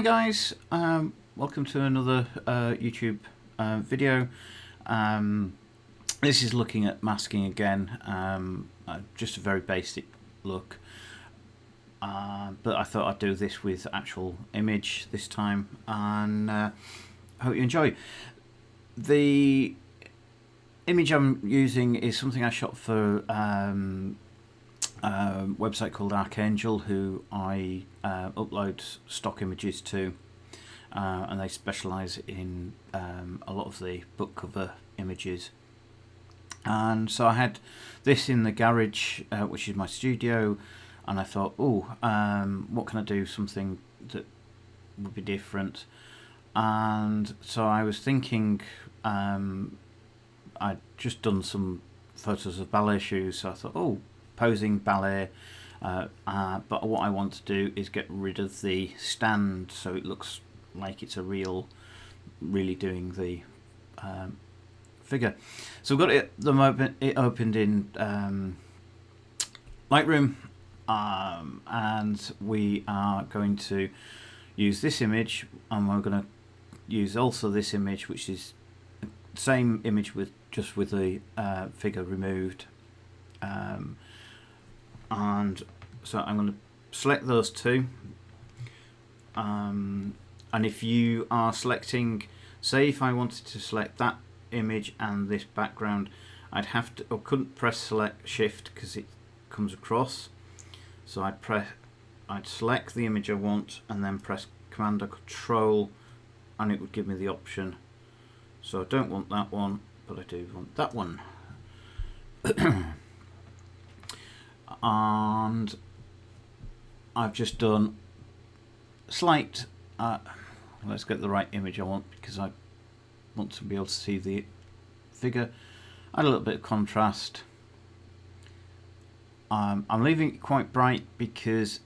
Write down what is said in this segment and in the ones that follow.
Hi guys, welcome to another YouTube video. This is looking at masking again, just a very basic look, but I thought I'd do this with actual image this time, and I hope you enjoy. The image I'm using is something I shot for a website called Archangel, who I upload stock images to, and they specialise in a lot of the book cover images. And so I had this in the garage, which is my studio, and I thought, what can I do, something that would be different. And so I was thinking, I'd just done some photos of ballet shoes, so I thought, posing ballet, but what I want to do is get rid of the stand so it looks like it's really doing the figure. So we've got it at the moment. It opened in Lightroom, and we are going to use this image, and we're going to use also this image, which is the same image with just with the figure removed. And so I'm going to select those two, and if you are selecting, say if I wanted to select that image and this background, I couldn't press select shift because it comes across, so I'd select the image I want and then press command or control, and it would give me the option. So I don't want that one, but I do want that one. And I've just done slight, let's get the right image I want, because I want to be able to see the figure. Add a little bit of contrast. I'm leaving it quite bright because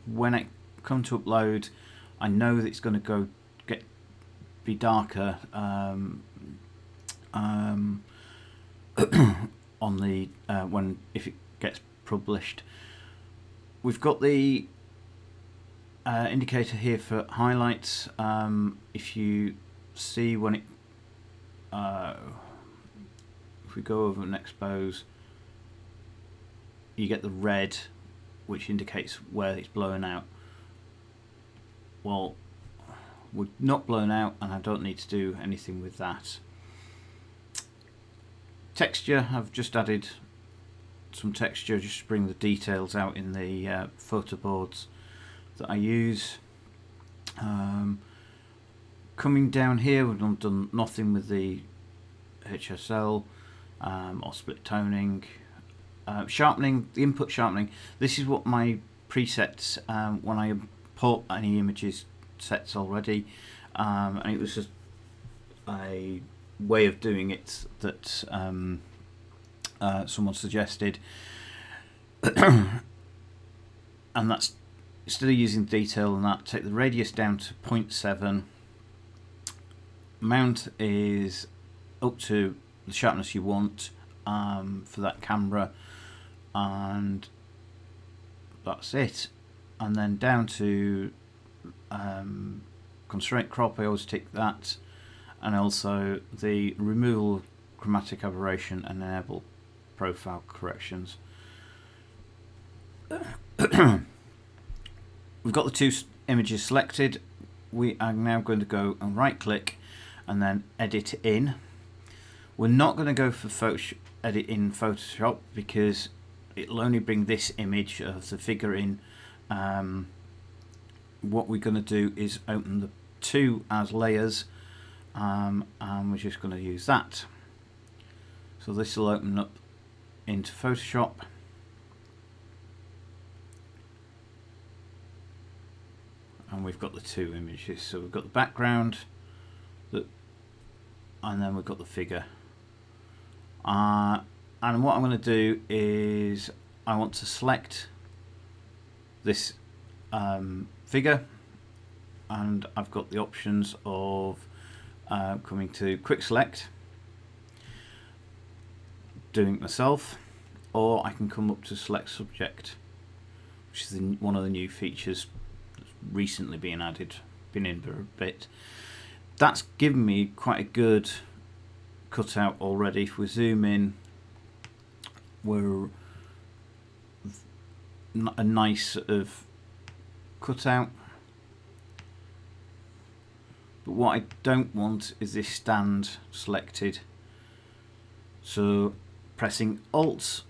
when I come to upload, I know that it's going to be darker on the if it gets published. We've got the indicator here for highlights. If you see when it, if we go over and expose, you get the red, which indicates where it's blown out. Well, we're not blown out, and I don't need to do anything with that. Texture, I've just added some texture just to bring the details out in the photo boards that I use. Coming down here, we've not done nothing with the HSL or split toning. Sharpening, the input sharpening, this is what my presets, when I import any images, sets already, and it was just a way of doing it that someone suggested, and that's, instead of using detail and that, take the radius down to 0.7, mount is up to the sharpness you want for that camera, and that's it. And then down to constraint crop, I always tick that, and also the removal chromatic aberration and enable profile corrections. We've got the two images selected. We are now going to go and right click and then edit in. We're not going to go for edit in Photoshop because it'll only bring this image of the figure in. What we're going to do is open the two as layers, and we're just going to use that. So this will open up into Photoshop, and we've got the two images. So we've got the background, and then we've got the figure. And what I'm going to do is I want to select this figure, and I've got the options of coming to quick select, doing it myself, or I can come up to select subject, which is one of the new features that's recently been added been in for a bit. That's given me quite a good cutout already. If we zoom in, we're a nice sort of cutout. But what I don't want is this stand selected. So pressing Alt,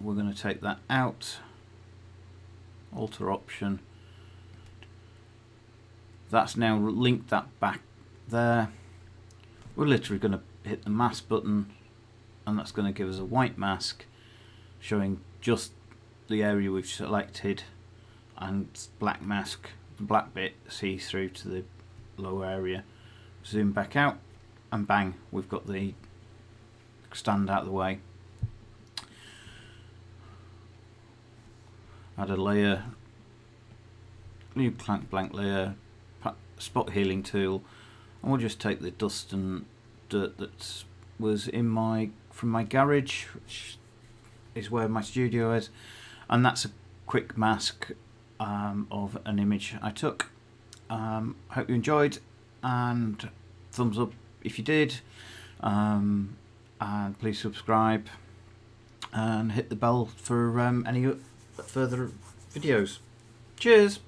we're going to take that out. Alter option. That's now linked that back there. We're literally going to hit the mask button, and that's going to give us a white mask showing just the area we've selected, and black mask, the black bit see through to the lower area. Zoom back out, and bang, we've got the stand out of the way. Add a layer, new blank layer, spot healing tool, and we'll just take the dust and dirt that was in from my garage, which is where my studio is, and that's a quick mask of an image I took. Hope you enjoyed, and thumbs up if you did, and please subscribe and hit the bell for any further videos. Cheers!